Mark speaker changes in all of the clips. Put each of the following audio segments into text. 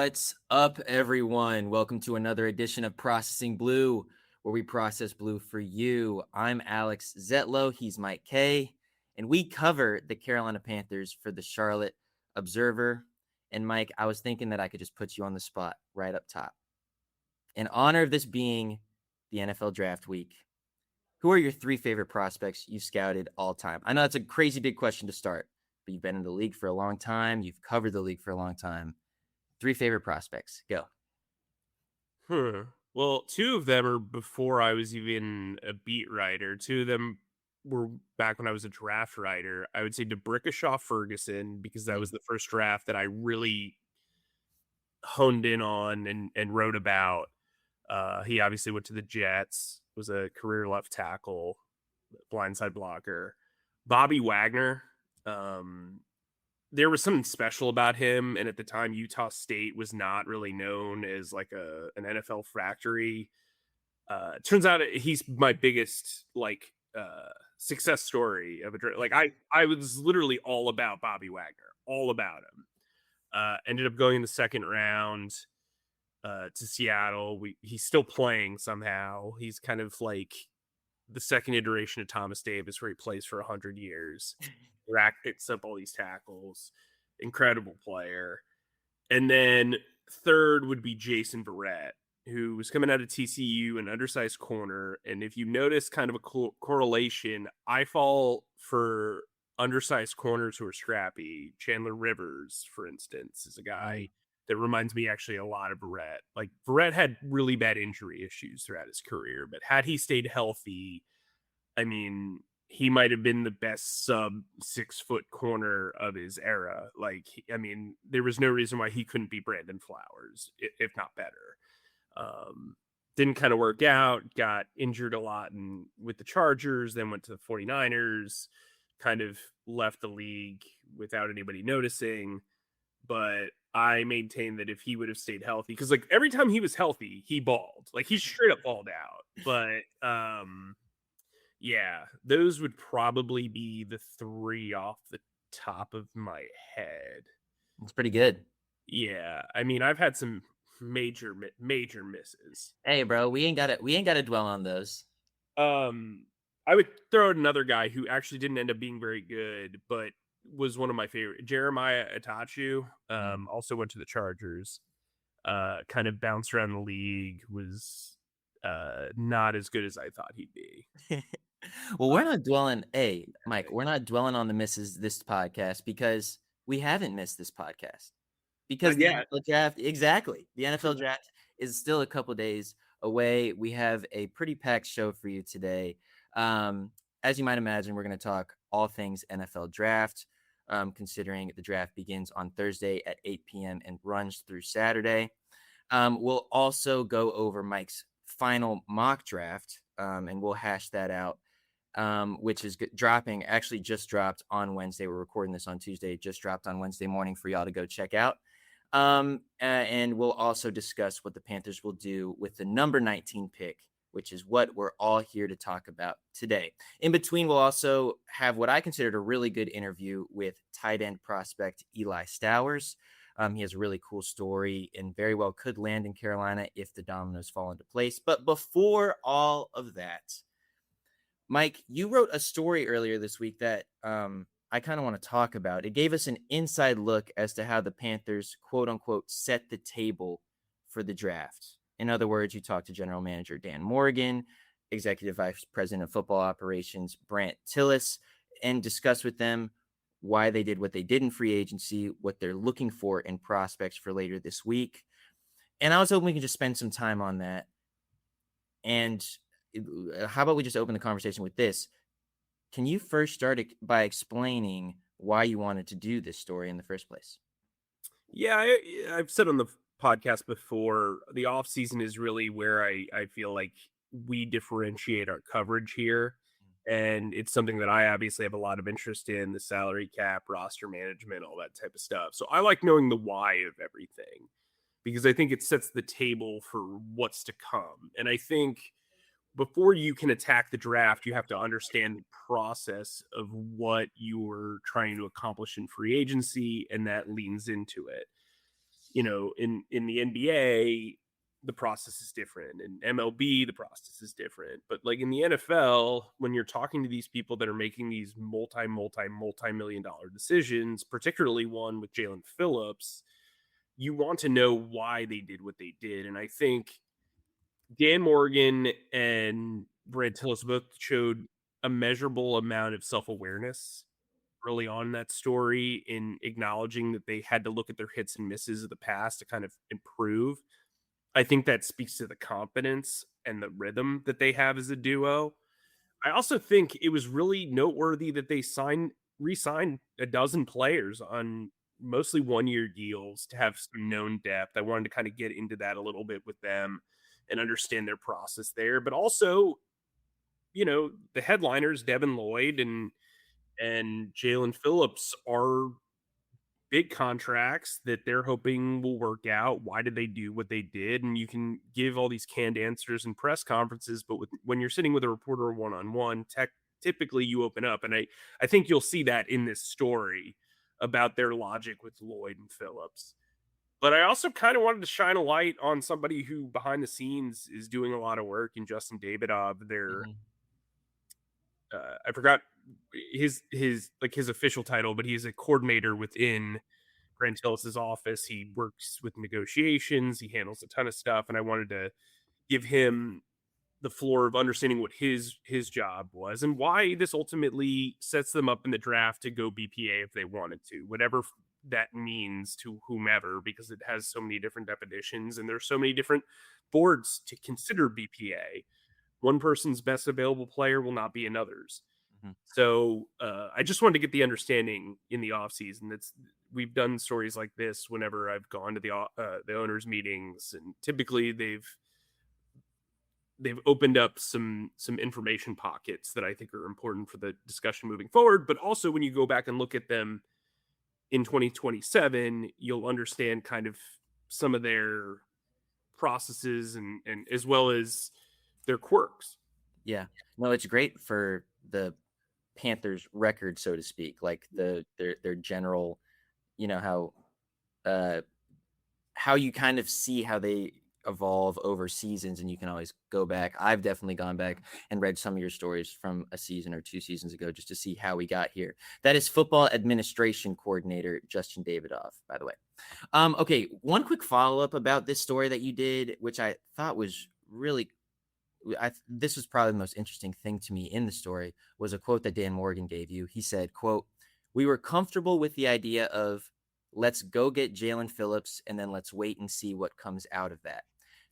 Speaker 1: What's up, everyone? Welcome to another edition of Processing Blue, where we process blue for you. I'm Alex Zietlow. He's Mike Kaye, and we cover the Carolina Panthers for the Charlotte Observer. And Mike, I was thinking that I could just put you on the spot right up top. In honor of this being the NFL Draft Week, who are your three favorite prospects you've scouted all time? I know that's a crazy big question to start, but you've been in the league for a long time. You've covered the league for a long time. Three favorite prospects. Go.
Speaker 2: Well, two of them are before I was even a beat writer. Two of them were back when I was a draft writer. I would say DeBrickashaw Ferguson, because that was the first draft that I really honed in on and wrote about. He obviously went to the Jets, was a career left tackle, blindside blocker. Bobby Wagner, there was something special about him, and at the time Utah State was not really known as like an NFL factory. Turns out he's my biggest success story of a like I was literally all about Bobby Wagner, all about him. Ended up going in the second round to Seattle. He's still playing somehow. He's kind of like the second iteration of Thomas Davis, where he plays for 100 years. Picks up all these tackles. Incredible player. And then third would be Jason Verrett, who was coming out of TCU, an undersized corner. And if you notice kind of a correlation, I fall for undersized corners who are scrappy. Chandler Rivers, for instance, is a guy that reminds me actually a lot of Verrett. Like, Verrett had really bad injury issues throughout his career, but had he stayed healthy, I mean, he might have been the best sub 6 foot corner of his era. Like, there was no reason why he couldn't be Brandon Flowers, if not better. Didn't kind of work out, got injured a lot with the Chargers, then went to the 49ers, kind of left the league without anybody noticing. But I maintain that if he would have stayed healthy, because like every time he was healthy, he balled. Like, he straight up balled out. But yeah, those would probably be the three off the top of my head.
Speaker 1: It's pretty good.
Speaker 2: Yeah, I mean, I've had some major misses.
Speaker 1: Hey, bro, we ain't got to dwell on those.
Speaker 2: I would throw out another guy who actually didn't end up being very good, but was one of my favorite. Jeremiah Itachu, also went to the Chargers. Kind of bounced around the league, was not as good as I thought he'd be.
Speaker 1: Well, we're not dwelling. Hey, Mike, we're not dwelling on the misses this podcast because we haven't missed this podcast. Because the NFL draft, exactly. The NFL draft is still a couple days away. We have a pretty packed show for you today. As you might imagine, we're going to talk all things NFL draft, considering the draft begins on Thursday at 8 p.m. and runs through Saturday. We'll also go over Mike's final mock draft, and we'll hash that out, which is dropping, actually just dropped on Wednesday. We're recording this on Tuesday. It just dropped on Wednesday morning for y'all to go check out. And we'll also discuss what the Panthers will do with the number 19 pick, which is what we're all here to talk about today. In between, we'll also have what I considered a really good interview with tight end prospect Eli Stowers. He has a really cool story and very well could land in Carolina if the dominoes fall into place. But before all of that, Mike, you wrote a story earlier this week that I kind of want to talk about. It gave us an inside look as to how the Panthers, quote unquote, set the table for the draft. In other words, you talked to General Manager Dan Morgan, Executive Vice President of Football Operations Brant Tillis, and discussed with them why they did what they did in free agency, what they're looking for in prospects for later this week. And I was hoping we could just spend some time on that. And how about we just open the conversation with this? Can you first start by explaining why you wanted to do this story in the first place?
Speaker 2: Yeah, I've said on the podcast before, the off season is really where I feel like we differentiate our coverage here. And it's something that I obviously have a lot of interest in, the salary cap, roster management, all that type of stuff. So I like knowing the why of everything, because I think it sets the table for what's to come. And I think before you can attack the draft, you have to understand the process of what you're trying to accomplish in free agency, and that leans into it. in the NBA, the process is different. In MLB, the process is different. But like in the NFL, when you're talking to these people that are making these multi-million dollar decisions, particularly one with Jalen Phillips, you want to know why they did what they did. And I think Dan Morgan and Brad Tillis both showed a measurable amount of self-awareness early on in that story, in acknowledging that they had to look at their hits and misses of the past to kind of improve. I think that speaks to the confidence and the rhythm that they have as a duo. I also think it was really noteworthy that they re-signed a dozen players on mostly one-year deals to have some known depth. I wanted to kind of get into that a little bit with them and understand their process there. But also, the headliners, Devin Lloyd and Jalen Phillips, are big contracts that they're hoping will work out. Why did they do what they did? And you can give all these canned answers in press conferences, but when you're sitting with a reporter one-on-one, typically you open up. And I think you'll see that in this story about their logic with Lloyd and Phillips. But I also kind of wanted to shine a light on somebody who behind the scenes is doing a lot of work in Justin Davidoff. I forgot his official title, but he's a coordinator within Grant Tillis's office. He works with negotiations. He handles a ton of stuff, and I wanted to give him the floor of understanding what his job was and why this ultimately sets them up in the draft to go BPA if they wanted to, whatever that means to whomever, because it has so many different definitions and there's so many different boards to consider BPA. One person's best available player will not be another's. Mm-hmm. So I just wanted to get the understanding in the off season. We've done stories like this whenever I've gone to the owners' meetings, and typically they've opened up some information pockets that I think are important for the discussion moving forward. But also, when you go back and look at them in 2027, you'll understand kind of some of their processes and as well as their quirks.
Speaker 1: Yeah, no, it's great for the Panthers record, so to speak, like their general, how you kind of see how they evolve over seasons, and you can always go back. I've definitely gone back and read some of your stories from a season or 2 seasons ago just to see how we got here. That is football administration coordinator Justin Davidoff, by the way. Okay, one quick follow-up about this story that you did, which I thought was really this was probably the most interesting thing to me in the story, was a quote that Dan Morgan gave you. He said, quote, "We were comfortable with the idea of let's go get Jalen Phillips and then let's wait and see what comes out of that.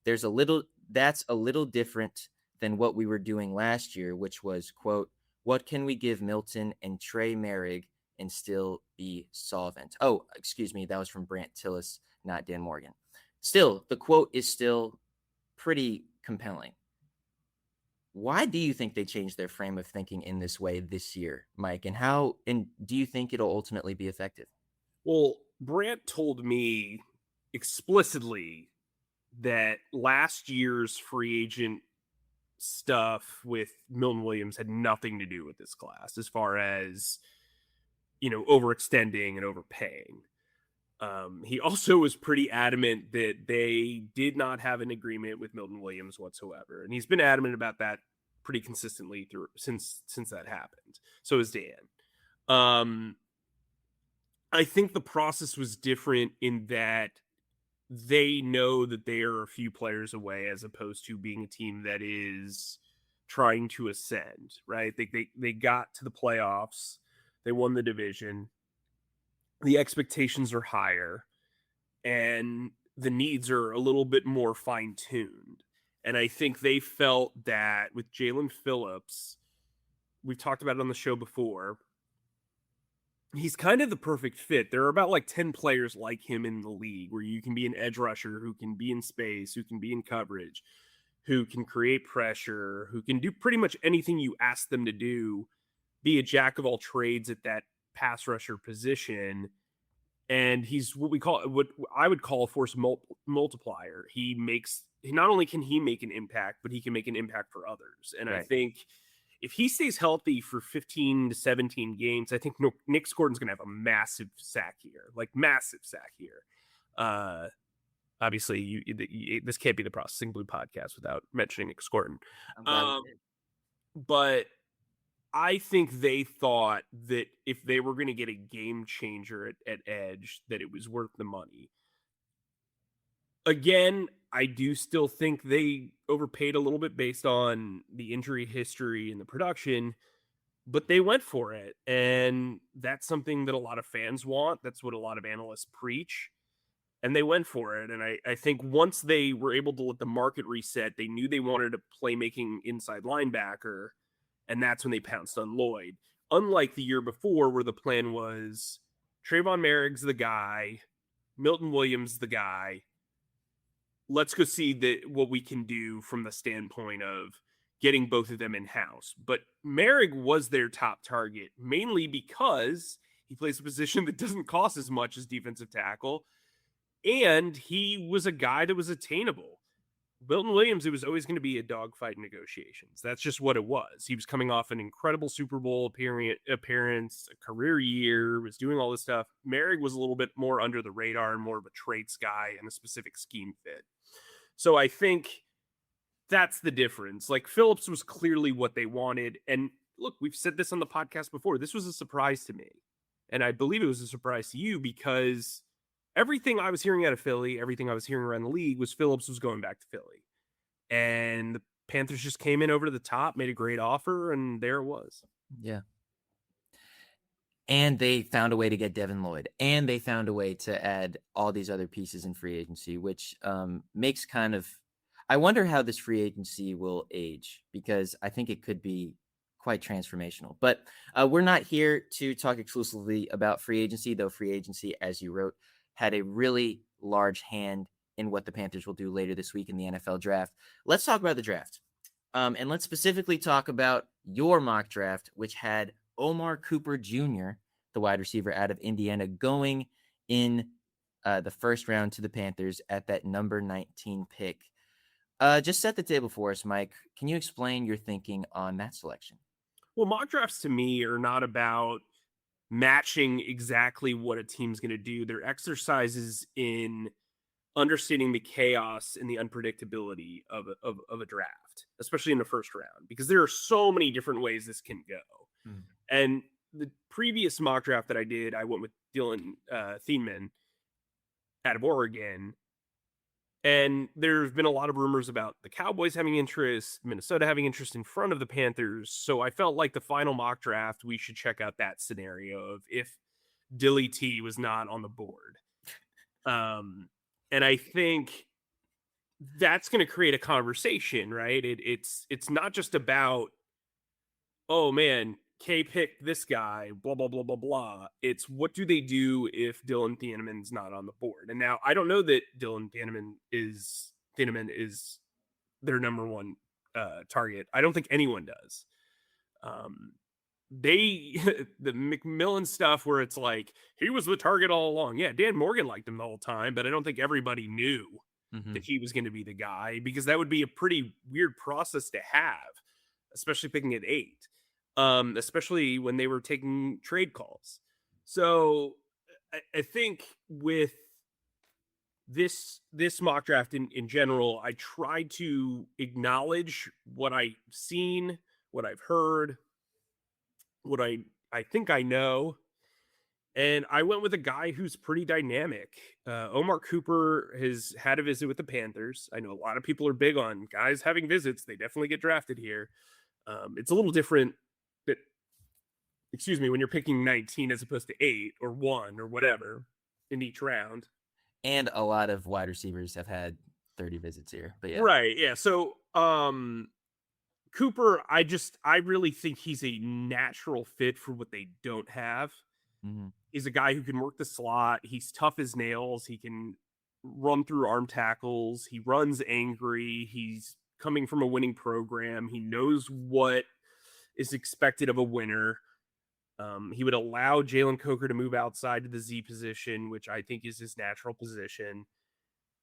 Speaker 1: That's a little different than what we were doing last year, which was, quote, what can we give Milton and Trey Merrig and still be solvent?" Oh, excuse me. That was from Brant Tillis, not Dan Morgan. Still, the quote is still pretty compelling. Why do you think they changed their frame of thinking in this way this year, Mike? And do you think it'll ultimately be effective?
Speaker 2: Well, Brant told me explicitly that last year's free agent stuff with Milton Williams had nothing to do with this class as far as, overextending and overpaying. He also was pretty adamant that they did not have an agreement with Milton Williams whatsoever. And he's been adamant about that pretty consistently since that happened. So is Dan. I think the process was different in that they know that they are a few players away as opposed to being a team that is trying to ascend, right? They got to the playoffs. They won the division. The expectations are higher and the needs are a little bit more fine-tuned. And I think they felt that with Jalen Phillips, we've talked about it on the show before, he's kind of the perfect fit. There are about like 10 players like him in the league where you can be an edge rusher who can be in space, who can be in coverage, who can create pressure, who can do pretty much anything you ask them to do, be a jack of all trades at that pass rusher position. And he's what I would call a force multiplier. Not only can he make an impact, but he can make an impact for others. And right. I think if he stays healthy for 15 to 17 games, I think Nick Gordon's going to have a massive sack here. Obviously, this can't be the Processing Blue podcast without mentioning Nick Scorton.
Speaker 1: I'm glad we did.
Speaker 2: But I think they thought that if they were going to get a game changer at edge, that it was worth the money. Again, I do still think they overpaid a little bit based on the injury history and the production, but they went for it. And that's something that a lot of fans want. That's what a lot of analysts preach. And they went for it. And I think once they were able to let the market reset, they knew they wanted a playmaking inside linebacker. And that's when they pounced on Lloyd. Unlike the year before, where the plan was Trayvon Merrick's the guy, Milton Williams the guy. Let's go see what we can do from the standpoint of getting both of them in-house. But Merrick was their top target, mainly because he plays a position that doesn't cost as much as defensive tackle. And he was a guy that was attainable. Milton Williams, it was always going to be a dogfight in negotiations. That's just what it was. He was coming off an incredible Super Bowl appearance, a career year, was doing all this stuff. Merrick was a little bit more under the radar and more of a traits guy and a specific scheme fit. So I think that's the difference. Like, Phillips was clearly what they wanted. And look, we've said this on the podcast before. This was a surprise to me. And I believe it was a surprise to you because everything I was hearing out of Philly, everything I was hearing around the league was Phillips was going back to Philly. And the Panthers just came in over to the top, made a great offer, and there it was.
Speaker 1: Yeah. And they found a way to get Devin Lloyd, and they found a way to add all these other pieces in free agency, which makes kind of, I wonder how this free agency will age, because I think it could be quite transformational. But we're not here to talk exclusively about free agency, though free agency, as you wrote, had a really large hand in what the Panthers will do later this week in the NFL draft. Let's talk about the draft. And let's specifically talk about your mock draft, which had Omar Cooper Jr., the wide receiver out of Indiana, going in the first round to the Panthers at that number 19 pick. Just set the table for us, Mike. Can you explain your thinking on that selection?
Speaker 2: Well, mock drafts to me are not about matching exactly what a team's going to do. They're exercises in understanding the chaos and the unpredictability of a draft, especially in the first round, because there are so many different ways this can go. And the previous mock draft that I did, I went with Dylan Thieneman out of Oregon. And there's been a lot of rumors about the Cowboys having interest, Minnesota having interest in front of the Panthers. So I felt like the final mock draft, we should check out that scenario of if Dilly T was not on the board. And I think that's going to create a conversation, right? It's not just about, oh man, Kaye picked this guy, blah, blah, blah, blah, blah. It's what do they do if Dylan Thieneman's not on the board? And now I don't know that Dylan Thieneman is their number one target. I don't think anyone does. The McMillan stuff where it's like, he was the target all along. Yeah, Dan Morgan liked him the whole time, but I don't think everybody knew that he was going to be the guy, because that would be a pretty weird process to have, especially picking at 8. Especially when they were taking trade calls. So I think with this mock draft in general, I tried to acknowledge what I've seen, what I've heard, what I think I know. And I went with a guy who's pretty dynamic. Omar Cooper has had a visit with the Panthers. I know a lot of people are big on guys having visits. They definitely get drafted here. It's a little different when you're picking 19 as opposed to 8 or 1 or whatever in each round.
Speaker 1: And a lot of wide receivers have had 30 visits here. But yeah.
Speaker 2: Right. Yeah. So Cooper, I really think he's a natural fit for what they don't have. He's a guy who can work the slot. He's tough as nails. He can run through arm tackles. He runs angry. He's coming from a winning program. He knows what is expected of a winner. He would allow Jalen Coker to move outside to the Z position, which I think is his natural position.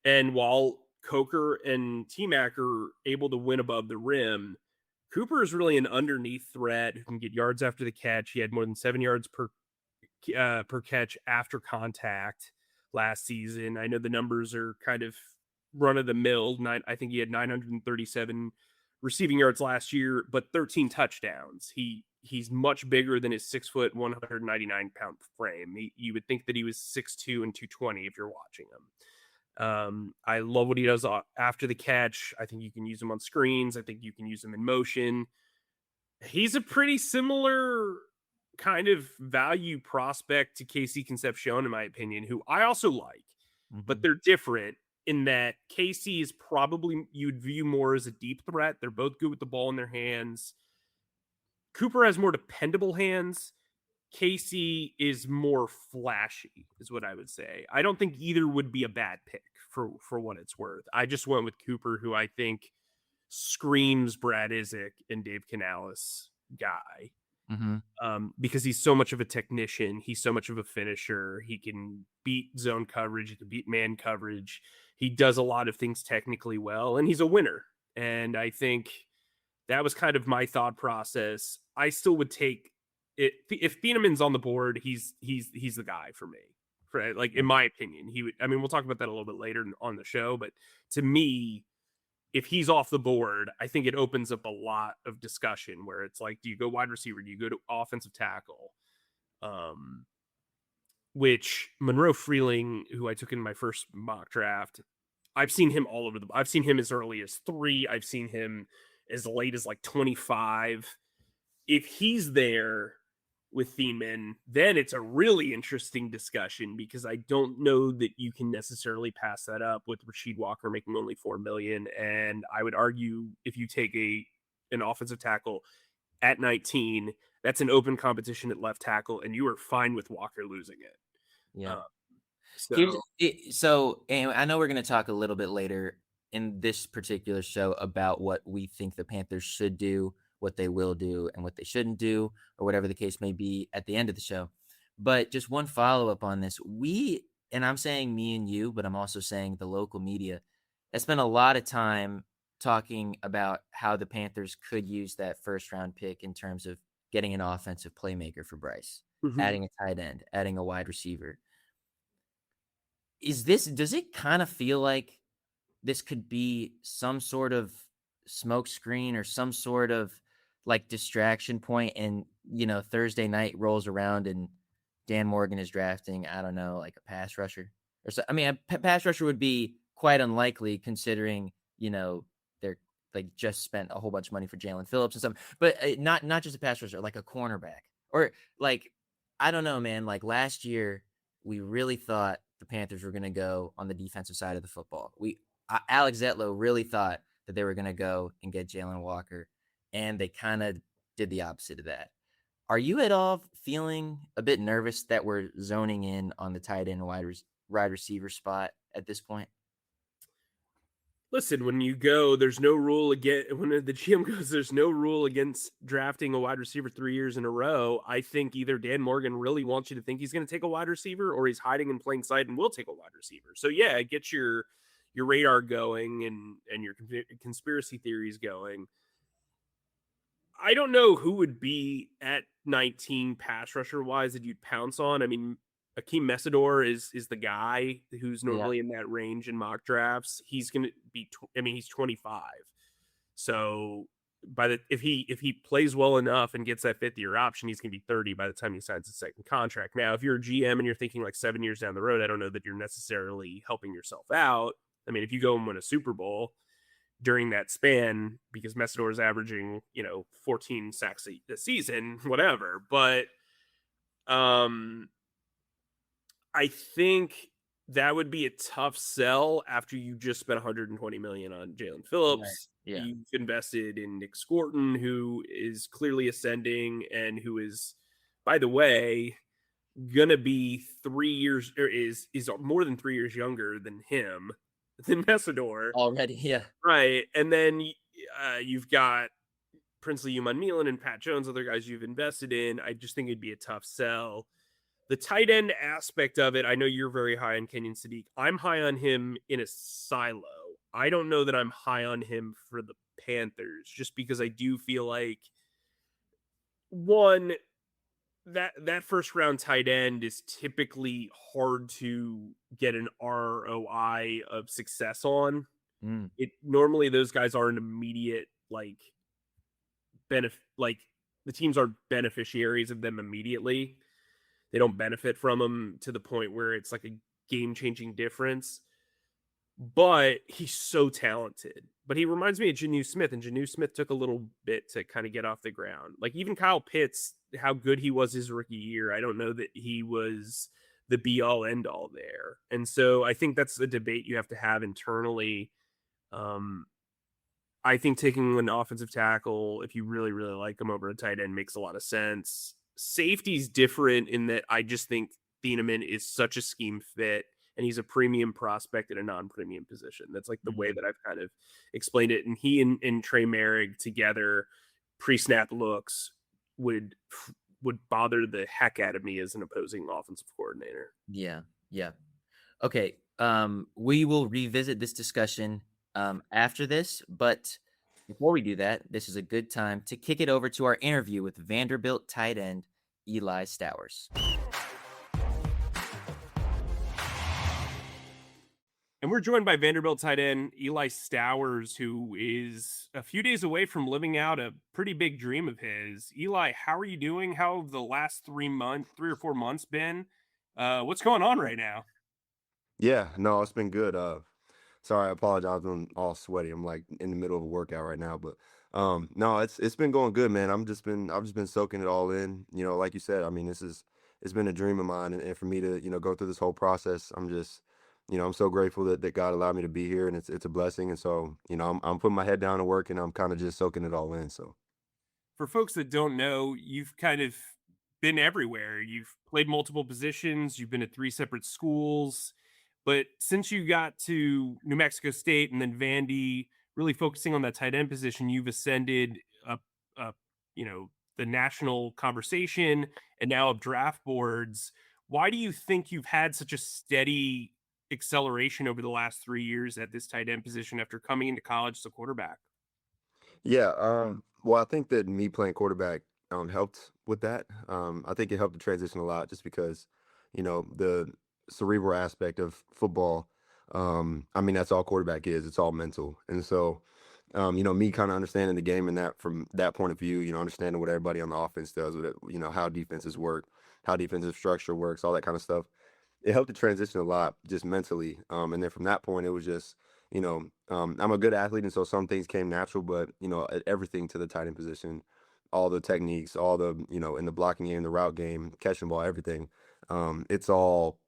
Speaker 2: And while Coker and T-Mac are able to win above the rim, Cooper is really an underneath threat who can get yards after the catch. He had more than 7 yards per catch after contact last season. I know the numbers are kind of run of the mill. I think he had 937 receiving yards last year, but 13 touchdowns. He's much bigger than his 6 foot, 199-pound frame. You would think that he was 6'2" and 220 if you're watching him. I love what he does after the catch. I think you can use him on screens. I think you can use him in motion. He's a pretty similar kind of value prospect to Casey Concepcion, in my opinion, who I also like, but they're different in that Casey is probably you'd view more as a deep threat. They're both good with the ball in their hands. Cooper has more dependable hands. Casey is more flashy, is what I would say. I don't think either would be a bad pick for what it's worth. I just went with Cooper, who I think screams Brad Isaac and Dave Canales guy. Because he's so much of a technician. He's so much of a finisher. He can beat zone coverage. He can beat man coverage. He does a lot of things technically well, and he's a winner. And I think that was kind of my thought process. I still would take it if Thieneman's on the board. He's the guy for me. For like in my opinion, he would. I mean, we'll talk about that a little bit later on the show. But to me, if he's off the board, I think it opens up a lot of discussion where it's like, do you go wide receiver? Do you go to offensive tackle? Which Monroe Freeling, who I took in my first mock draft, I've seen him all over I've seen him as early as 3. I've seen him as late as like 25. If he's there with Thiemann, then it's a really interesting discussion because I don't know that you can necessarily pass that up with Rasheed Walker making only $4 million. And I would argue if you take an offensive tackle at 19, that's an open competition at left tackle, and you are fine with Walker losing it.
Speaker 1: Yeah.
Speaker 2: So
Speaker 1: And I know we're going to talk a little bit later in this particular show about what we think the Panthers should do, what they will do, and what they shouldn't do, or whatever the case may be at the end of the show. But just one follow-up on this. And I'm saying me and you, but I'm also saying the local media, has spent a lot of time talking about how the Panthers could use that first-round pick in terms of getting an offensive playmaker for Bryce, adding a tight end, adding a wide receiver. Does it kind of feel like this could be some sort of smokescreen or some sort of like distraction point, and Thursday night rolls around and Dan Morgan is drafting, I don't know, like a pass rusher or so. I mean, a pass rusher would be quite unlikely considering they're like just spent a whole bunch of money for Jalen Phillips and stuff, but not just a pass rusher, like a cornerback, or like, I don't know, man. Like last year, we really thought the Panthers were going to go on the defensive side of the football. Alex Zietlow really thought that they were going to go and get Jalen Walker, and they kind of did the opposite of that. Are you at all feeling a bit nervous that we're zoning in on the tight end wide receiver spot at this point?
Speaker 2: Listen, when you go, there's no rule when the GM goes, there's no rule against drafting a wide receiver 3 years in a row. I think either Dan Morgan really wants you to think he's going to take a wide receiver, or he's hiding in plain sight and will take a wide receiver. So yeah, get your radar going and your conspiracy theories going. I don't know who would be at 19 pass rusher wise that you'd pounce on. I mean, Akeem Mesidor is the guy who's normally in that range in mock drafts. He's going to be, he's 25. So if he plays well enough and gets that 5th year option, he's going to be 30 by the time he signs his second contract. Now, if you're a GM and you're thinking like 7 years down the road, I don't know that you're necessarily helping yourself out. I mean, if you go and win a Super Bowl during that span, because Mesidor is averaging, 14 sacks a season, whatever. But I think that would be a tough sell after you just spent $120 million on Jalen Phillips.
Speaker 1: Right. Yeah.
Speaker 2: You've invested in Nick Scorton, who is clearly ascending and who is, by the way, gonna be 3 years, or is more than 3 years younger than Mesidor
Speaker 1: already. Yeah.
Speaker 2: Right. And then you've got Princely Uman-Milan and Pat Jones, other guys you've invested in. I just think it'd be a tough sell. The tight end aspect of it, I know you're very high on Kenyon Sadiq. I'm high on him in a silo. I don't know that I'm high on him for the Panthers, just because I do feel like, one, that first round tight end is typically hard to get an ROI of success on.
Speaker 1: Mm,
Speaker 2: It normally those guys are an immediate like the teams are beneficiaries of them immediately. They don't benefit from them to the point where it's like a game changing difference. But he's so talented. But he reminds me of Janu Smith, and Janu Smith took a little bit to kind of get off the ground. Like even Kyle Pitts, how good he was his rookie year, I don't know that he was the be all end all there. And so I think that's a debate you have to have internally. Um, I think taking an offensive tackle, if you really, really like him over a tight end, makes a lot of sense. Safety's different in that I just think Thieneman is such a scheme fit and he's a premium prospect at a non-premium position. That's like the way that I've kind of explained it. And he and Trey Merrick together, pre-snap looks would bother the heck out of me as an opposing offensive coordinator.
Speaker 1: yeah. Yeah. Okay. We will revisit this discussion after this, but before we do that, this is a good time to kick it over to our interview with Vanderbilt tight end Eli Stowers.
Speaker 2: And we're joined by Vanderbilt tight end Eli Stowers, who is a few days away from living out a pretty big dream of his. Eli, how are you doing? How have the last 3 or 4 months been? What's going on right now?
Speaker 3: Yeah, no, it's been good. Sorry, I apologize. I'm all sweaty. I'm like in the middle of a workout right now, but no, it's been going good, man. I've just been soaking it all in. You know, like you said, I mean, it's been a dream of mine, and for me to go through this whole process, I'm just I'm so grateful that God allowed me to be here, and it's a blessing. And so I'm putting my head down to work, and I'm kind of just soaking it all in. So.
Speaker 2: For folks that don't know, you've kind of been everywhere. You've played multiple positions, you've been at 3 separate schools. But since you got to New Mexico State and then Vandy, really focusing on that tight end position, you've ascended up, the national conversation and now up draft boards. Why do you think you've had such a steady acceleration over the last 3 years at this tight end position after coming into college as a quarterback?
Speaker 3: Yeah, well, I think that me playing quarterback helped with that. I think it helped the transition a lot just because, the cerebral aspect of football. I mean, that's all quarterback is. It's all mental. And so, me kind of understanding the game and that from that point of view, understanding what everybody on the offense does with it, how defenses work, how defensive structure works, all that kind of stuff. It helped the transition a lot just mentally. And then from that point, it was just I'm a good athlete, and so some things came natural, but everything to the tight end position, all the techniques, all the in the blocking game, the route game, catching ball, everything. It's all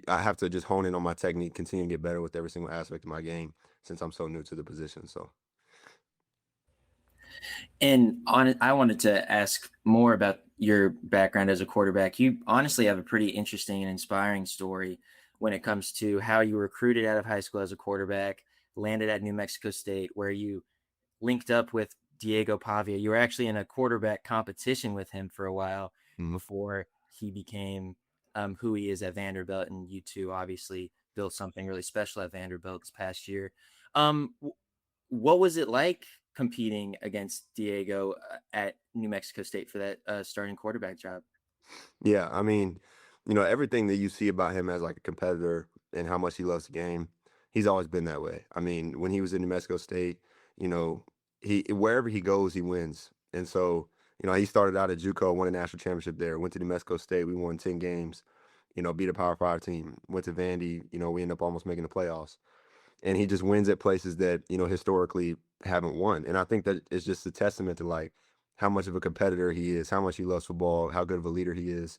Speaker 3: I have to just hone in on my technique, continue to get better with every single aspect of my game since I'm so new to the position. So.
Speaker 1: And I wanted to ask more about your background as a quarterback. You honestly have a pretty interesting and inspiring story when it comes to how you were recruited out of high school as a quarterback, landed at New Mexico State, where you linked up with Diego Pavia. You were actually in a quarterback competition with him for a while
Speaker 3: Mhm.
Speaker 1: before he became who he is at Vanderbilt. And you two obviously built something really special at Vanderbilt this past year. What was it like competing against Diego at New Mexico State for that starting quarterback job?
Speaker 3: Yeah, I mean, everything that you see about him as like a competitor and how much he loves the game, he's always been that way. I mean, when he was in New Mexico State, you know, he wherever he goes, he wins. And so, he started out at JUCO, won a national championship there, went to New Mexico State, we won 10 games, beat a Power Five team, went to Vandy, we ended up almost making the playoffs. And he just wins at places that, historically haven't won. And I think that it's just a testament to like how much of a competitor he is, how much he loves football, how good of a leader he is.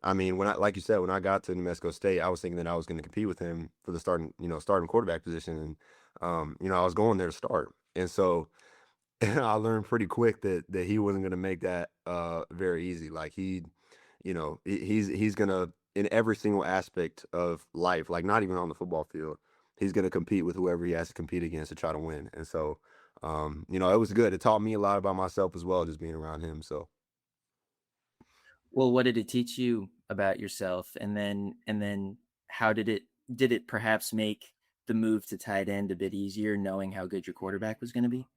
Speaker 3: I mean, like you said, when I got to New Mexico State, I was thinking that I was going to compete with him for the starting quarterback position, and I was going there to start, and so I learned pretty quick that he wasn't going to make that very easy. Like he's going to in every single aspect of life, like not even on the football field, he's going to compete with whoever he has to compete against to try to win, and so it was good. It taught me a lot about myself as well, just being around him. So.
Speaker 1: Well, what did it teach you about yourself? And then how did it perhaps make the move to tight end a bit easier, knowing how good your quarterback was going to be?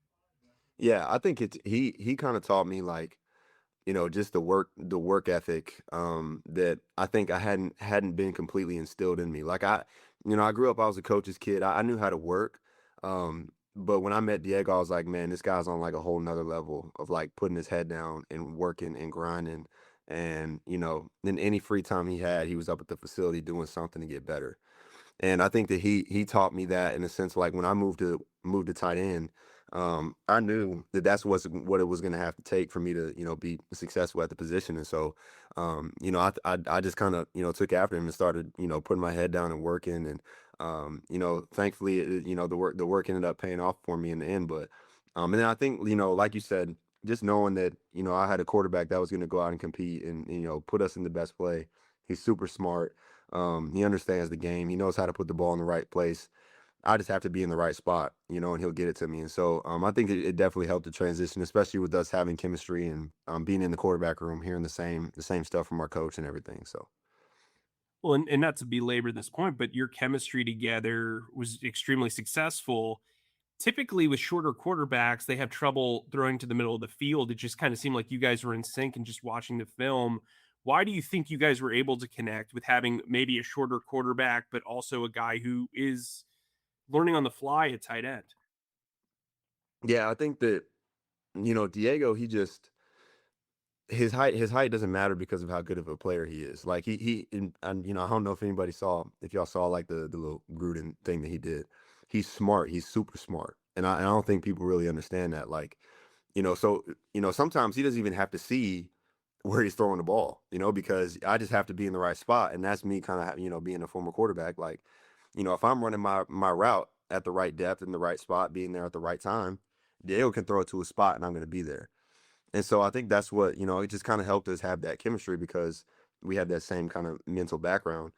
Speaker 3: Yeah, I think he kind of taught me like just the work ethic that I think I hadn't been completely instilled in me. Like I grew up, I was a coach's kid. I knew how to work. But when I met Diego, I was like, man, this guy's on like a whole nother level of like putting his head down and working and grinding. And, then any free time he had, he was up at the facility doing something to get better. And I think that he taught me that in a sense, like when I moved to tight end, I knew that what it was going to have to take for me to be successful at the position. And so, I just kind of took after him and started putting my head down and working. And thankfully, the work ended up paying off for me in the end. But and then I think like you said, just knowing that I had a quarterback that was going to go out and compete and put us in the best play. He's super smart. He understands the game. He knows how to put the ball in the right place. I just have to be in the right spot, and he'll get it to me. And so I think it definitely helped the transition, especially with us having chemistry and being in the quarterback room, hearing the same stuff from our coach and everything. So
Speaker 2: Well, and not to belabor this point, but your chemistry together was extremely successful. Typically, with shorter quarterbacks, they have trouble throwing to the middle of the field. It just kind of seemed like you guys were in sync and just watching the film. Why do you think you guys were able to connect with having maybe a shorter quarterback, but also a guy who is learning on the fly at tight end?
Speaker 3: yeah, I think that Diego, his height doesn't matter because of how good of a player he is. Like and I don't know if y'all saw like the little Gruden thing that he did. He's smart. He's super smart, and I don't think people really understand that. Like, so sometimes he doesn't even have to see where he's throwing the ball. Because I just have to be in the right spot, and that's me kind of being a former quarterback. Like, if I'm running my route at the right depth in the right spot, being there at the right time, Diego can throw it to a spot, and I'm going to be there. And so I think that's what, it just kind of helped us have that chemistry because we have that same kind of mental background.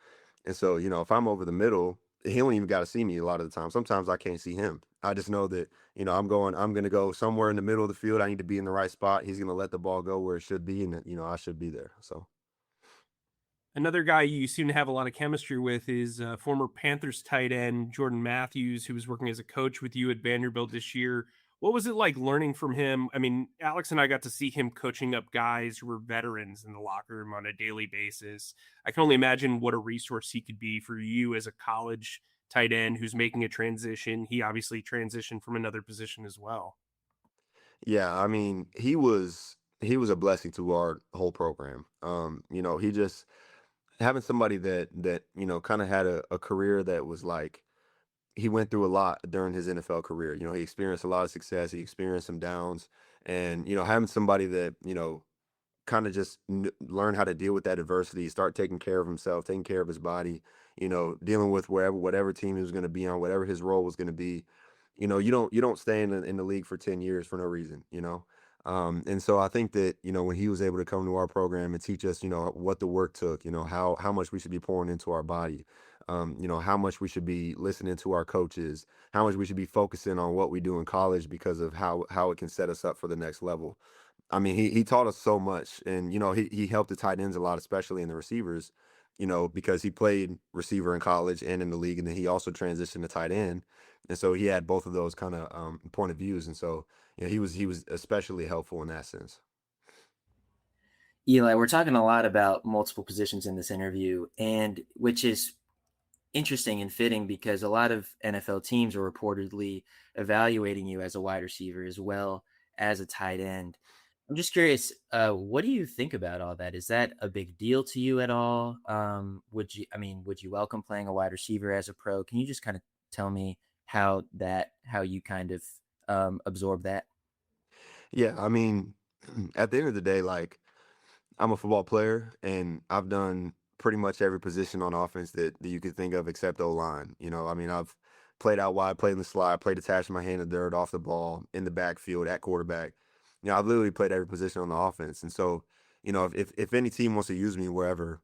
Speaker 3: And so, if I'm over the middle, he don't even got to see me a lot of the time. Sometimes I can't see him. I just know that, I'm going to go somewhere in the middle of the field. I need to be in the right spot. He's going to let the ball go where it should be. And, I should be there. So.
Speaker 2: Another guy you seem to have a lot of chemistry with is former Panthers tight end Jordan Matthews, who was working as a coach with you at Vanderbilt this year. What was it like learning from him? I mean, Alex and I got to see him coaching up guys who were veterans in the locker room on a daily basis. I can only imagine what a resource he could be for you as a college tight end who's making a transition. He obviously transitioned from another position as well.
Speaker 3: Yeah, I mean, he was a blessing to our whole program. He just having somebody that kind of had a career that was like he went through a lot during his NFL career. He experienced a lot of success. He experienced some downs, and having somebody that kind of just learn how to deal with that adversity, start taking care of himself, taking care of his body, dealing with whatever team he was going to be on, whatever his role was going to be. You don't stay in the league for 10 years for no reason. And so I think that, when he was able to come to our program and teach us, what the work took, how much we should be pouring into our body, how much we should be listening to our coaches, how much we should be focusing on what we do in college because of how it can set us up for the next level. I mean, he taught us so much, and he helped the tight ends a lot, especially in the receivers. Because he played receiver in college and in the league, and then he also transitioned to tight end, and so he had both of those kind of point of views, and so he was especially helpful in that sense.
Speaker 1: Eli, we're talking a lot about multiple positions in this interview, and which is interesting and fitting because a lot of NFL teams are reportedly evaluating you as a wide receiver as well as a tight end. I'm just curious, what do you think about all that? Is that a big deal to you at all? Would you welcome playing a wide receiver as a pro? Can you just kind of tell me how you kind of absorb that?
Speaker 3: Yeah, I mean, at the end of the day, like I'm a football player, and I've done pretty much every position on offense that you could think of except O line. I mean, I've played out wide, played in the slide, played attached my hand to dirt, off the ball, in the backfield, at quarterback. I've literally played every position on the offense. And so, if any team wants to use me wherever,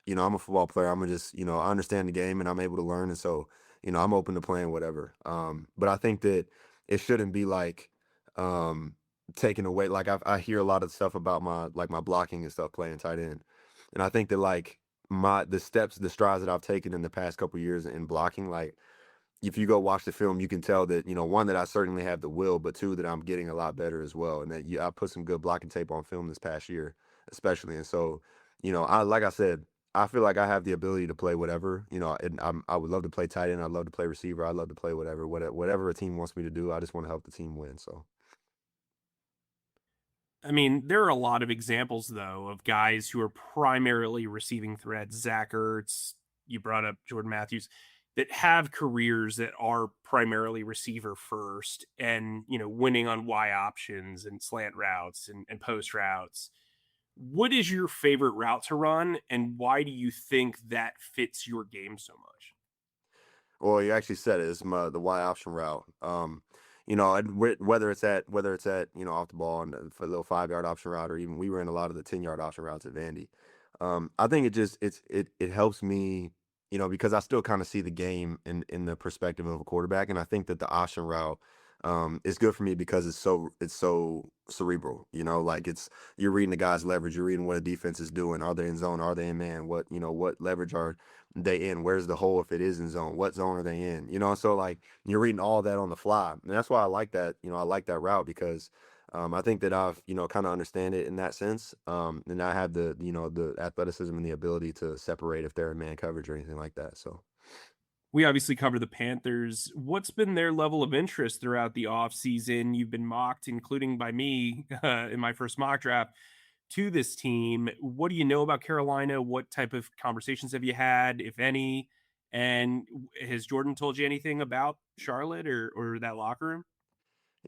Speaker 3: I'm a football player. I'm gonna just, I understand the game and I'm able to learn. And so, I'm open to playing whatever. But I think that it shouldn't be like, um, taken away. Like I hear a lot of stuff about my blocking and stuff playing tight end, and I think that like the strides that I've taken in the past couple years in blocking, like if you go watch the film, you can tell that, one, that I certainly have the will, but two, that I'm getting a lot better as well. And that I put some good blocking tape on film this past year, especially. And so, like I said, I feel like I have the ability to play whatever, and I would love to play tight end. I'd love to play receiver. I'd love to play whatever a team wants me to do. I just want to help the team win. So.
Speaker 2: I mean, there are a lot of examples, though, of guys who are primarily receiving threats. Zach Ertz, you brought up Jordan Matthews, that have careers that are primarily receiver first and, winning on Y options and slant routes and post routes. What is your favorite route to run, and why do you think that fits your game so much?
Speaker 3: Well, you actually said it. It's the Y option route. Whether it's at off the ball and for a little 5 yard option route, or even we ran a lot of the 10 yard option routes at Vandy. I think it helps me, because I still kind of see the game in the perspective of a quarterback, and I think that the option route is good for me because it's so cerebral. Like you're reading the guy's leverage, you're reading what a defense is doing. Are they in zone? Are they in man? What leverage are they in? Where's the hole if it is in zone? What zone are they in? So like you're reading all that on the fly, and that's why I like that. I like that route because I think that I've kind of understand it in that sense, and I have the athleticism and the ability to separate if they're in man coverage or anything like that. So.
Speaker 2: We obviously cover the Panthers. What's been their level of interest throughout the offseason? You've been mocked, including by me in my first mock draft, to this team. What do you know about Carolina? What type of conversations have you had, if any? And has Jordan told you anything about Charlotte or that locker room?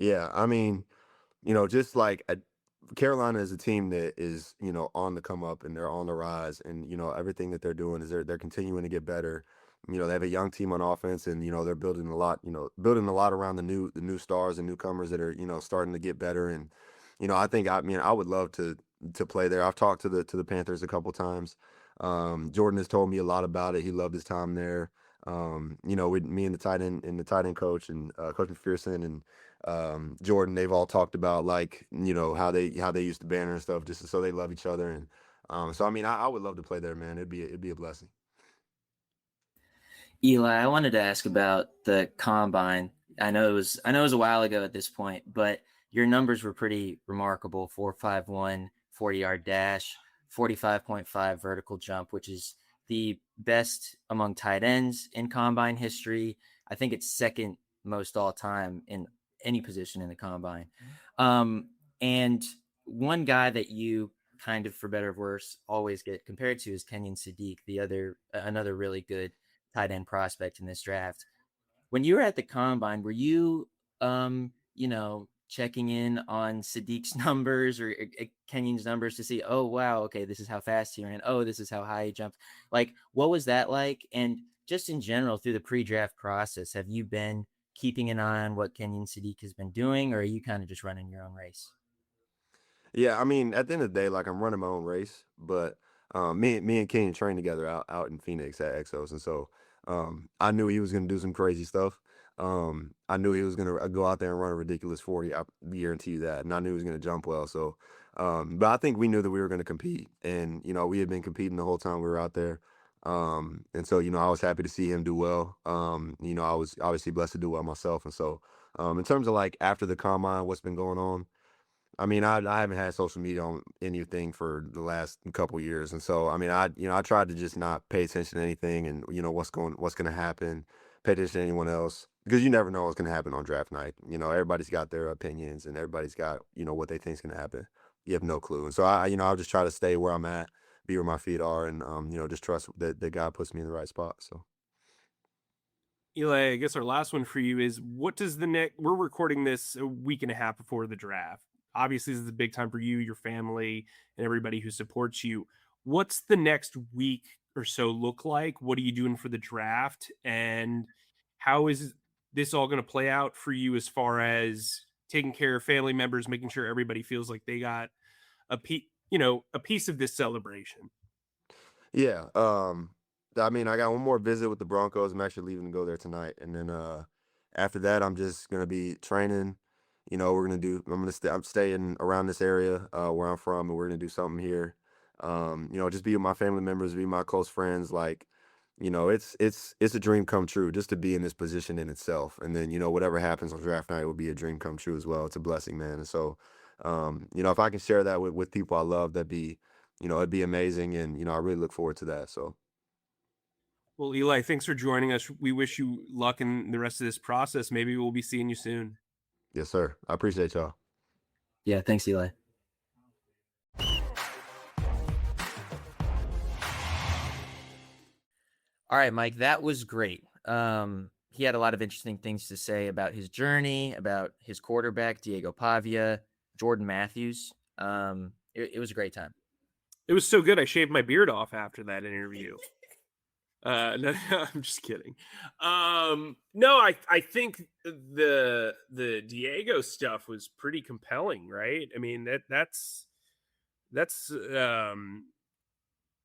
Speaker 3: Yeah, I mean, just like Carolina is a team that is, on the come up and they're on the rise, and everything that they're doing is they're continuing to get better. They have a young team on offense, and they're building a lot, around the new stars and newcomers that are starting to get better. And I would love to play there. I've talked to the Panthers a couple times. Jordan has told me a lot about it. He loved his time there. With me and the tight end coach and Coach McPherson and Jordan, they've all talked about like how they used to banter and stuff, just so they love each other. And so I mean, I would love to play there, man. It'd be a blessing.
Speaker 1: Eli, I wanted to ask about the combine. I know it was a while ago at this point, but your numbers were pretty remarkable. 4.51 40-yard dash, 45.5 vertical jump, which is the best among tight ends in combine history. I think it's second most all time in any position in the combine. And one guy that you kind of, for better or worse, always get compared to is Kenyon Sadiq, another really good tight end prospect in this draft. When you were at the combine, were you, checking in on Sadiq's numbers or Kenyon's numbers to see, oh, wow, okay, this is how fast he ran. Oh, this is how high he jumped. Like, what was that like? And just in general, through the pre-draft process, have you been keeping an eye on what Kenyon Sadiq has been doing, or are you kind of just running your own race?
Speaker 3: Yeah, I mean, at the end of the day, like I'm running my own race, but me and Kenyon trained together out in Phoenix at Exos, and so I knew he was gonna do some crazy stuff. I knew he was gonna go out there and run a ridiculous 40. I guarantee you that, and I knew he was gonna jump well. So, but I think we knew that we were gonna compete, and we had been competing the whole time we were out there. And so I was happy to see him do well. I was obviously blessed to do well myself, and so in terms of like after the combine, what's been going on. I mean, I haven't had social media on anything for the last couple years, and so I mean, I tried to just not pay attention to anything, and what's going to happen, pay attention to anyone else because you never know what's going to happen on draft night. Everybody's got their opinions, and everybody's got what they think's going to happen. You have no clue, and so I'll just try to stay where I'm at, be where my feet are, and just trust that God puts me in the right spot. So.
Speaker 2: Eli, I guess our last one for you is what does the next? We're recording this a week and a half before the draft. Obviously, this is a big time for you, your family, and everybody who supports you. What's the next week or so look like? What are you doing for the draft? And how is this all going to play out for you as far as taking care of family members, making sure everybody feels like they got a piece of this celebration?
Speaker 3: Yeah. I mean, I got one more visit with the Broncos. I'm actually leaving to go there tonight, and then after that, I'm just gonna be training. I'm staying around this area where I'm from, and we're gonna do something here. Just be with my family members, be my close friends, like it's a dream come true just to be in this position in itself. And then, whatever happens on draft night will be a dream come true as well. It's a blessing, man. And so, if I can share that with people I love, it'd be amazing. And, I really look forward to that. So.
Speaker 2: Well, Eli, thanks for joining us. We wish you luck in the rest of this process. Maybe we'll be seeing you soon.
Speaker 3: Yes, sir. I appreciate y'all.
Speaker 1: Yeah. Thanks, Eli. All right, Mike, that was great. He had a lot of interesting things to say about his journey, about his quarterback, Diego Pavia, Jordan Matthews. It was a great time.
Speaker 2: It was so good. I shaved my beard off after that interview. No, I'm just kidding. No, I think the Diego stuff was pretty compelling, right? I mean, that's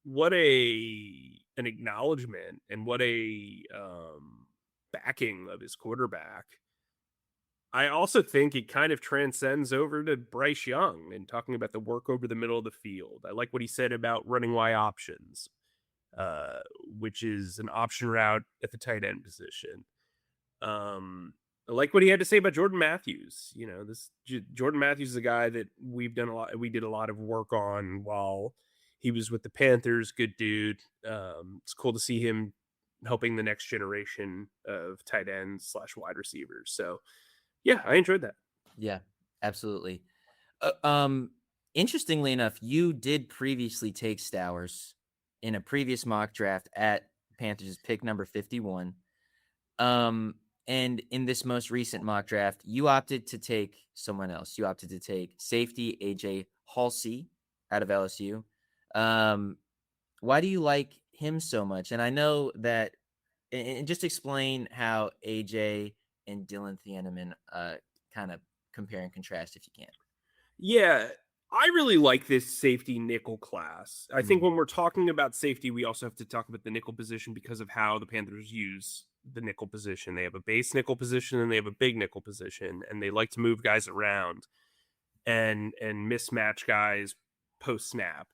Speaker 2: what an acknowledgement and what a backing of his quarterback. I also think it kind of transcends over to Bryce Young and talking about the work over the middle of the field. I like what he said about running Y options, which is an option route at the tight end position. I like what he had to say about Jordan Matthews. Jordan Matthews is a guy that we did a lot of work on while he was with the Panthers. Good dude. It's cool to see him helping the next generation of tight ends / wide receivers. So yeah, I enjoyed that.
Speaker 1: Yeah, absolutely. Interestingly enough, you did previously take Stowers in a previous mock draft at Panthers pick number 51. And in this most recent mock draft, you opted to take someone else. You opted to take safety AJ Halsey out of LSU. Why do you like him so much? And I know that, and just explain how AJ and Dylan Thieneman kind of compare and contrast if you can.
Speaker 2: Yeah, I really like this safety nickel class. I think when we're talking about safety, we also have to talk about the nickel position because of how the Panthers use the nickel position. They have a base nickel position and they have a big nickel position, and they like to move guys around and mismatch guys post snap.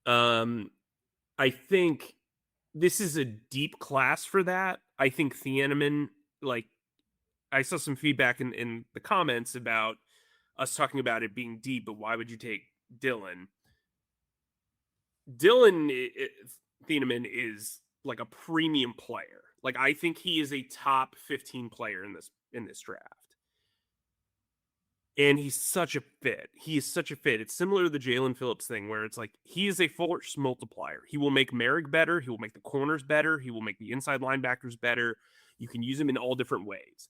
Speaker 2: I think this is a deep class for that. I think Thieneman, I saw some feedback in the comments about us talking about it being deep, but why would you take Dylan? Thieneman is like a premium player. Like, I think he is a top 15 player in this draft. And he's such a fit. He is such a fit. It's similar to the Jalen Phillips thing where it's like he is a force multiplier. He will make Merrick better. He will make the corners better. He will make the inside linebackers better. You can use him in all different ways.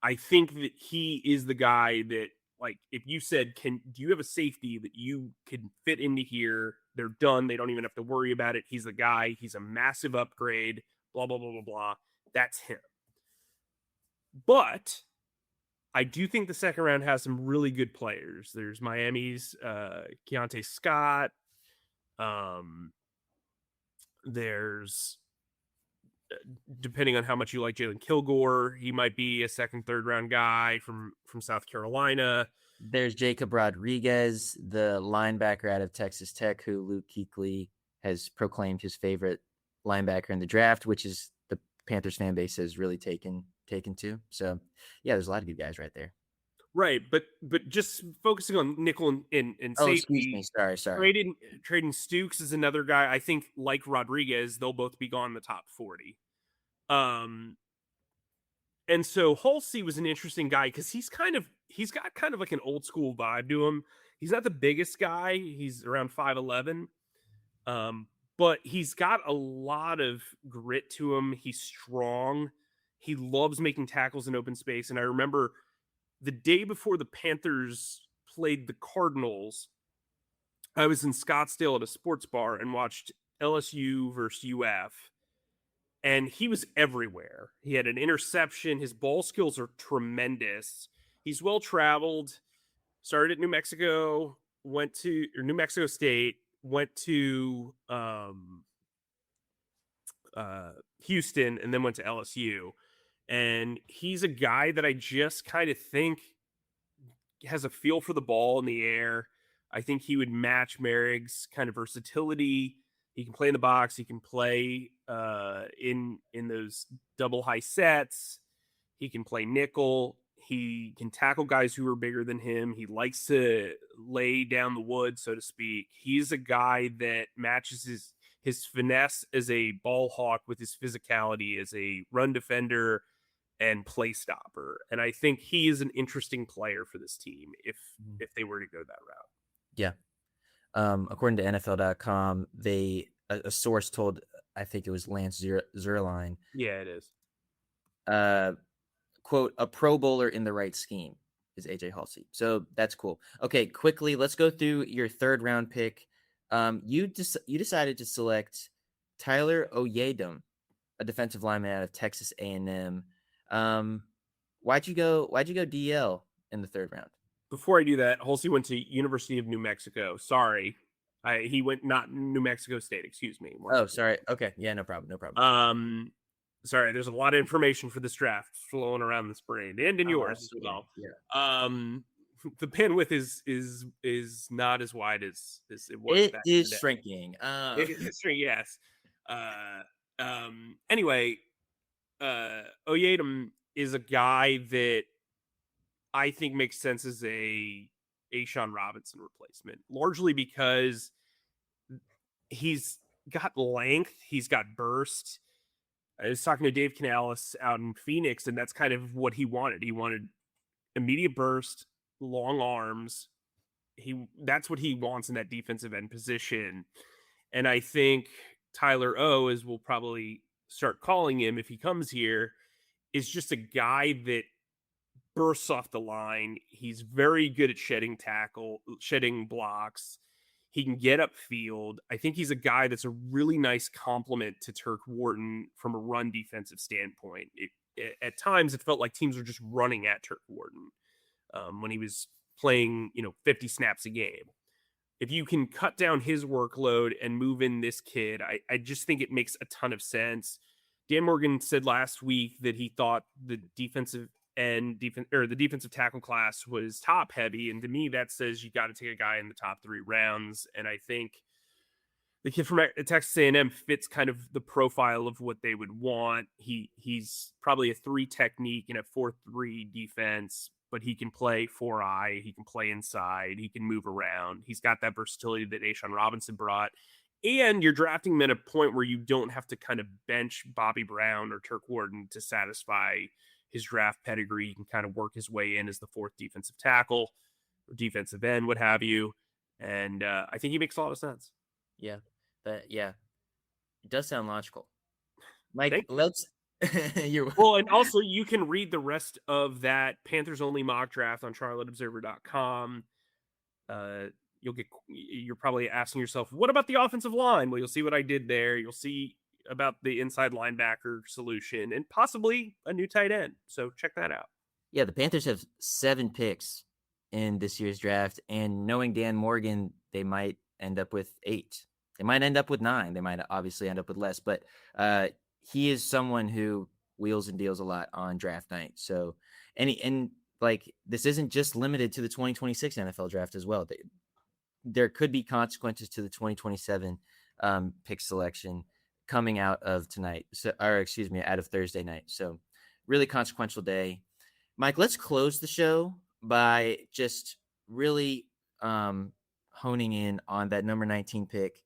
Speaker 2: I think that he is the guy that, like, if you said, do you have a safety that you can fit into here? They're done. They don't even have to worry about it. He's the guy. He's a massive upgrade, blah, blah, blah, blah, blah. That's him. But I do think the second round has some really good players. There's Miami's Keontae Scott. There's, depending on how much you like Jalen Kilgore, he might be a second, third round guy from South Carolina.
Speaker 1: There's Jacob Rodriguez, the linebacker out of Texas Tech, who Luke Kuechly has proclaimed his favorite linebacker in the draft, which is the Panthers fan base has really taken to. So yeah, there's a lot of good guys right there.
Speaker 2: Right, but just focusing on nickel and safety.
Speaker 1: Excuse me. Sorry.
Speaker 2: Trading Stukes is another guy. I think, like Rodriguez, they'll both be gone in the top 40. And so Halsey was an interesting guy because he's got kind of like an old school vibe to him. He's not the biggest guy. He's around 5'11". But he's got a lot of grit to him. He's strong. He loves making tackles in open space. And I remember the day before the Panthers played the Cardinals, I was in Scottsdale at a sports bar and watched LSU versus UF. And he was everywhere. He had an interception. His ball skills are tremendous. He's well-traveled. Started at New Mexico State, went to Houston, and then went to LSU. And he's a guy that I just kind of think has a feel for the ball in the air. I think he would match Merrick's kind of versatility, He can play in the box. He can play in those double high sets. He can play nickel. He can tackle guys who are bigger than him. He likes to lay down the wood, so to speak. He's a guy that matches his finesse as a ball hawk with his physicality as a run defender and play stopper. And I think he is an interesting player for this team if they were to go that route.
Speaker 1: Yeah. According to NFL.com, a source told, I think it was Lance Zierlein.
Speaker 2: Yeah, it is.
Speaker 1: Quote, a Pro Bowler in the right scheme is AJ Halsey. So that's cool. Okay, quickly, let's go through your third round pick. You decided to select Tyler Oyedem, a defensive lineman out of Texas A&M. Why'd you go DL in the third round?
Speaker 2: Before I do that, Halsey went to University of New Mexico. Sorry. He went not New Mexico State, excuse me.
Speaker 1: Sorry. Okay. Yeah, no problem.
Speaker 2: Sorry, there's a lot of information for this draft flowing around this brain and in yours as well.
Speaker 1: Yeah.
Speaker 2: The bandwidth is not as wide as it was.
Speaker 1: It is shrinking.
Speaker 2: It is shrinking, yes. Anyway, Oyedem is a guy that I think makes sense as a A'Shawn Robinson replacement, largely because he's got length, he's got burst. I was talking to Dave Canales out in Phoenix, and that's kind of what he wanted. He wanted immediate burst, long arms. That's what he wants in that defensive end position. And I think Tyler O, as we'll probably start calling him if he comes here, is just a guy that bursts off the line. He's very good at shedding blocks. He can get upfield. I think he's a guy that's a really nice complement to Turk Wharton from a run defensive standpoint. At times, it felt like teams were just running at Turk Wharton when he was playing, 50 snaps a game. If you can cut down his workload and move in this kid, I just think it makes a ton of sense. Dan Morgan said last week that he thought the defensive tackle class was top heavy. And to me, that says you got to take a guy in the top 3 rounds. And I think the kid from Texas A&M fits kind of the profile of what they would want. He's probably a 3 technique in a 4-3 defense, but he can play 4-eye. He can play inside. He can move around. He's got that versatility that A'Shawn Robinson brought. And you're drafting him at a point where you don't have to kind of bench Bobby Brown or Turk Wharton to satisfy his draft pedigree. He can kind of work his way in as the 4th defensive tackle or defensive end, what have you. And I think he makes a lot of sense.
Speaker 1: Yeah. It does sound logical. Mike, let's...
Speaker 2: Well, and also you can read the rest of that Panthers only mock draft on charlotteobserver.com. You're probably asking yourself, what about the offensive line? Well, you'll see what I did there. You'll see about the inside linebacker solution and possibly a new tight end. So check that out.
Speaker 1: Yeah, the Panthers have 7 picks in this year's draft, and knowing Dan Morgan, they might end up with 8. They might end up with 9. They might obviously end up with less, but he is someone who wheels and deals a lot on draft night. So, this isn't just limited to the 2026 NFL draft as well. There could be consequences to the 2027 pick selection coming out of tonight, out of Thursday night. So really consequential day. Mike, let's close the show by just really honing in on that number 19 pick.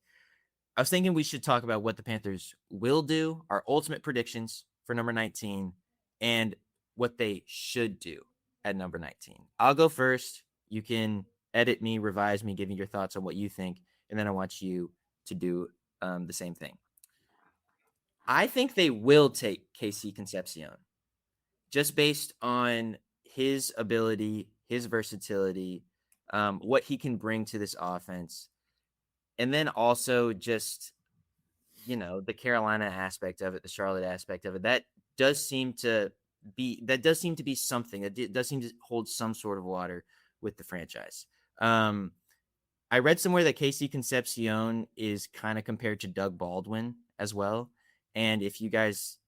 Speaker 1: I was thinking we should talk about what the Panthers will do, our ultimate predictions for number 19, and what they should do at number 19. I'll go first. You can edit me, revise me, give me your thoughts on what you think, and then I want you to do the same thing. I think they will take Kaye Concepcion just based on his ability, his versatility, what he can bring to this offense. And then also just, the Carolina aspect of it, the Charlotte aspect of it, that does seem to be something that does seem to hold some sort of water with the franchise. I read somewhere that Kaye Concepcion is kind of compared to Doug Baldwin as well. And if you guys,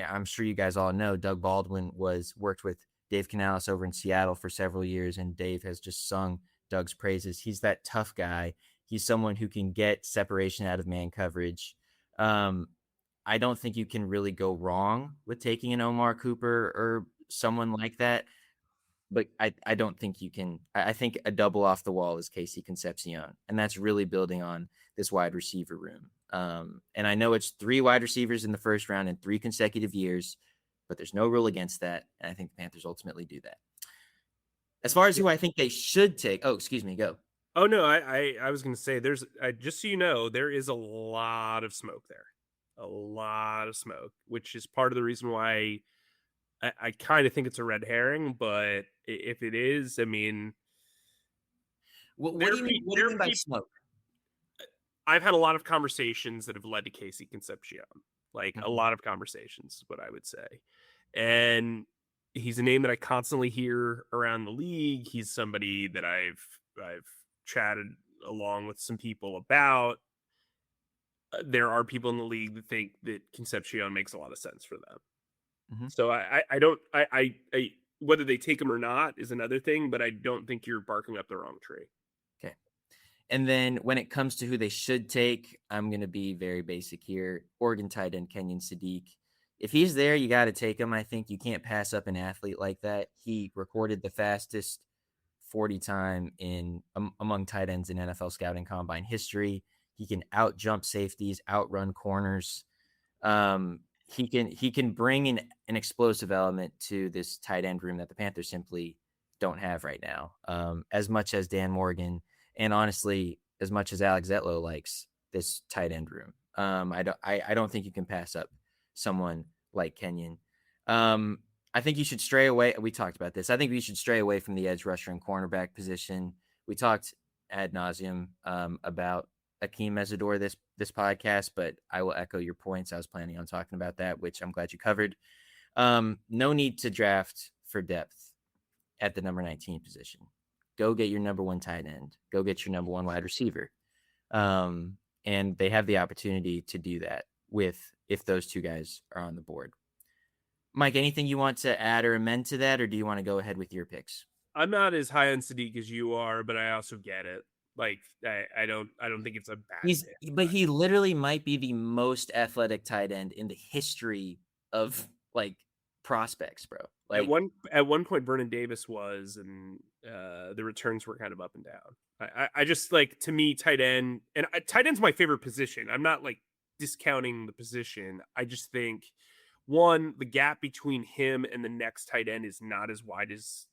Speaker 1: I'm sure you guys all know, Doug Baldwin worked with Dave Canales over in Seattle for several years, and Dave has just sung Doug's praises. He's that tough guy. He's someone who can get separation out of man coverage. I don't think you can really go wrong with taking an Omar Cooper or someone like that. But I don't think you can. I think a double off the wall is Casey Concepcion, and that's really building on this wide receiver room. And I know it's 3 wide receivers in the first round in 3 consecutive years, but there's no rule against that, and I think the Panthers ultimately do that. As far as who I think they should take, excuse me, go.
Speaker 2: Oh no, I was going to say there's just so you know, there is a lot of smoke there, a lot of smoke, which is part of the reason why I kind of think it's a red herring. But if it is, I mean,
Speaker 1: what do you mean? What do you mean by smoke?
Speaker 2: I've had a lot of conversations that have led to Casey Concepcion, like a lot of conversations, is what I would say. And he's a name that I constantly hear around the league. He's somebody that I've chatted along with some people about. There are people in the league that think that Concepcion makes a lot of sense for them. So I don't whether they take him or not is another thing, but I don't think you're barking up the wrong tree.
Speaker 1: Okay. And then when it comes to who they should take, I'm going to be very basic here. Oregon tight end Kenyon Sadiq. If he's there, you got to take him. I think you can't pass up an athlete like that. He recorded the fastest 40 time among tight ends in NFL scouting combine history. He can out jump safeties, outrun corners. He can bring in an explosive element to this tight end room that the Panthers simply don't have right now. As much as Dan Morgan and honestly, as much as Alex Zietlow likes this tight end room, I don't think you can pass up someone like Kenyon. I think you should stray away. We talked about this. I think we should stray away from the edge rusher and cornerback position. We talked ad nauseum about Akeem Mesidor this podcast, but I will echo your points. I was planning on talking about that, which I'm glad you covered. No need to draft for depth at the number 19 position. Go get your number 1 tight end. Go get your number 1 wide receiver. And they have the opportunity to do that if those 2 guys are on the board. Mike, anything you want to add or amend to that, or do you want to go ahead with your picks?
Speaker 2: I'm not as high on Sadiq as you are, but I also get it. Like I don't think it's a bad pick.
Speaker 1: But he literally might be the most athletic tight end in the history of like prospects, bro. Like
Speaker 2: at one point Vernon Davis was, and the returns were kind of up and down. I just like, to me, tight end, and tight end's my favorite position. I'm not like discounting the position. I just think, one, the gap between him and the next tight end is not as wide as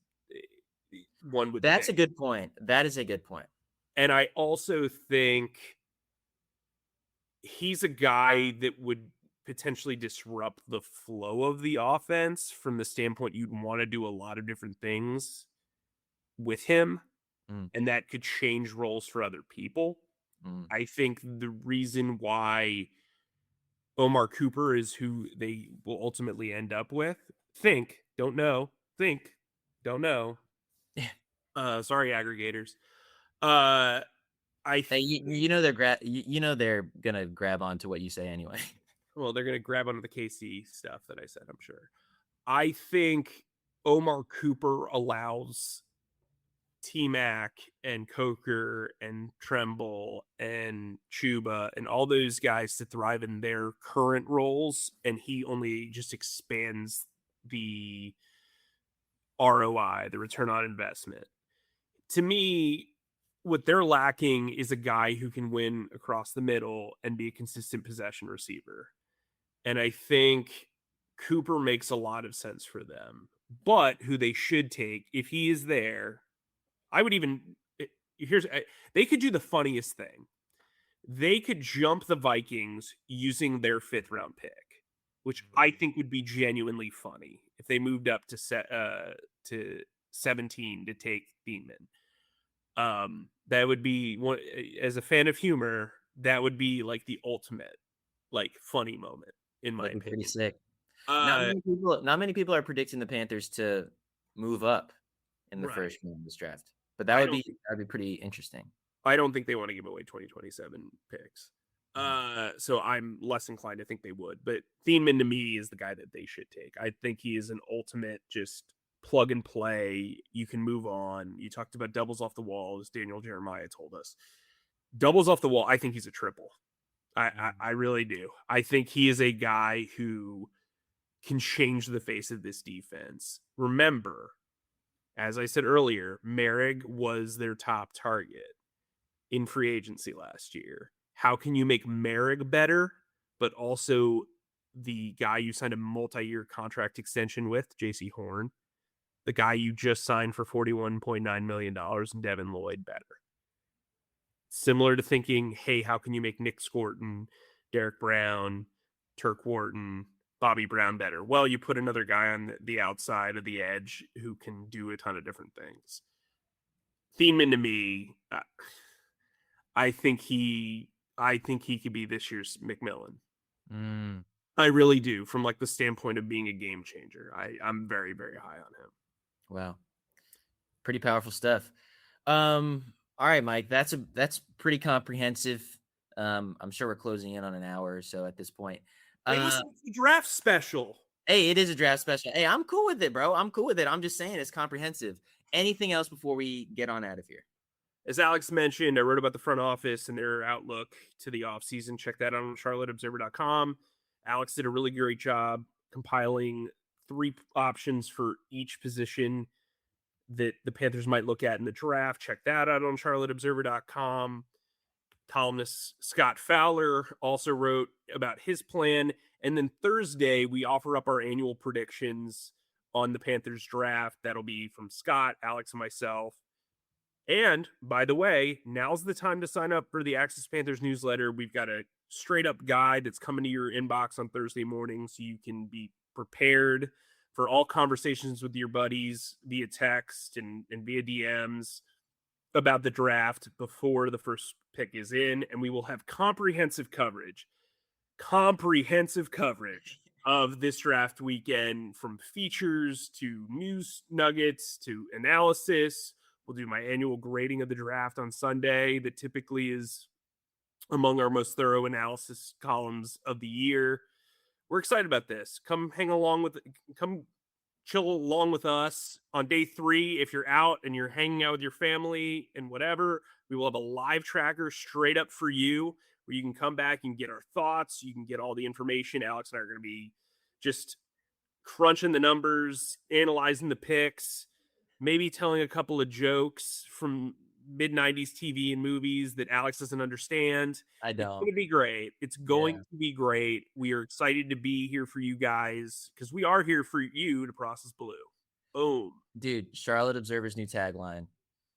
Speaker 2: one would
Speaker 1: That's
Speaker 2: think.
Speaker 1: a good point. That is a good point.
Speaker 2: And I also think he's a guy that would potentially disrupt the flow of the offense from the standpoint you'd want to do a lot of different things with him, and that could change roles for other people. I think the reason why Omar Cooper is who they will ultimately end up with. Don't know. Sorry, aggregators.
Speaker 1: They're gonna grab onto what you say anyway.
Speaker 2: Well, they're gonna grab onto the KC stuff that I said, I'm sure. I think Omar Cooper allows T-Mac and Coker and Tremble and Chuba and all those guys to thrive in their current roles, and he only just expands the ROI, the return on investment. To me, what they're lacking is a guy who can win across the middle and be a consistent possession receiver. And I think Cooper makes a lot of sense for them. But who they should take, if he is there, they could do the funniest thing. They could jump the Vikings using their 5th round pick, which I think would be genuinely funny if they moved up to 17 to take Thiemann. That would be one, as a fan of humor, that would be like the ultimate like funny moment in my opinion.
Speaker 1: Pretty sick. Not many people are predicting the Panthers to move up in the first round of this draft, but that'd be pretty interesting.
Speaker 2: I don't think they want to give away 2027 picks. So I'm less inclined to think they would, but Thiemann to me is the guy that they should take. I think he is an ultimate just plug and play. You can move on. You talked about doubles off the wall, as Daniel Jeremiah told us. doubles off the wall. I think he's a triple. I really do. I think he is a guy who can change the face of this defense. Remember, as I said earlier, Merrick was their top target in free agency last year. How can you make Merrick better, but also the guy you signed a multi-year contract extension with, J.C. Horn, the guy you just signed for $41.9 million, Devin Lloyd, better? Similar to thinking, hey, how can you make Nick Scorton, Derek Brown, Turk Wharton, Bobby Brown better? Well, you put another guy on the outside of the edge who can do a ton of different things. Thiemann, to me, I think he could be this year's McMillan. I really do, from like the standpoint of being a game changer. I'm very, very high on him.
Speaker 1: Wow. Pretty powerful stuff. All right, Mike, that's pretty comprehensive. I'm sure we're closing in on an hour or so at this point.
Speaker 2: Hey, listen, it's a draft special.
Speaker 1: Hey, it is a draft special. Hey, I'm cool with it, bro. I'm cool with it. I'm just saying it's comprehensive. Anything else before we get on out of here?
Speaker 2: As Alex mentioned, I wrote about the front office and their outlook to the offseason. Check that out on charlotteobserver.com. Alex did a really great job compiling 3 options for each position that the Panthers might look at in the draft. Check that out on charlotteobserver.com. Columnist Scott Fowler also wrote about his plan. And then Thursday, we offer up our annual predictions on the Panthers draft. That'll be from Scott, Alex, and myself. And by the way, now's the time to sign up for the Access Panthers newsletter. We've got a straight up guide that's coming to your inbox on Thursday morning, so you can be prepared for all conversations with your buddies via text and via DMs about the draft before the first pick is in. And we will have comprehensive coverage of this draft weekend, from features to news nuggets to analysis. We'll do my annual grading of the draft on Sunday that typically is among our most thorough analysis columns of the year. We're excited about this. Come chill along with us on day 3. If you're out and you're hanging out with your family and whatever, we will have a live tracker straight up for you where you can come back and get our thoughts. You can get all the information. Alex and I are going to be just crunching the numbers, analyzing the picks, maybe telling a couple of jokes from mid-90s TV and movies that Alex doesn't understand.
Speaker 1: I don't.
Speaker 2: It's going to be great. It's going to be great. We are excited to be here for you guys because we are here for you to process blue. Boom.
Speaker 1: Dude, Charlotte Observer's new tagline.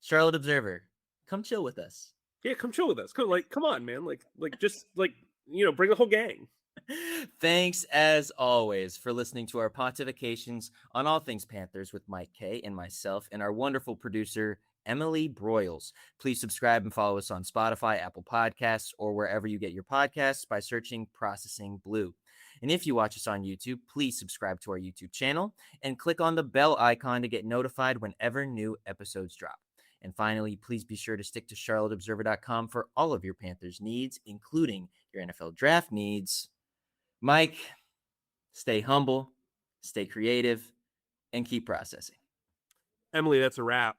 Speaker 1: Charlotte Observer, come chill with us.
Speaker 2: Yeah, come chill with us. Come on, man. Just bring the whole gang.
Speaker 1: Thanks, as always, for listening to our pontifications on all things Panthers with Mike Kaye and myself and our wonderful producer, Emily Broyles. Please subscribe and follow us on Spotify, Apple Podcasts, or wherever you get your podcasts by searching Processing Blue. And if you watch us on YouTube, please subscribe to our YouTube channel and click on the bell icon to get notified whenever new episodes drop. And finally, please be sure to stick to charlotteobserver.com for all of your Panthers needs, including your NFL draft needs. Mike, stay humble, stay creative, and keep processing.
Speaker 2: Emily, that's a wrap.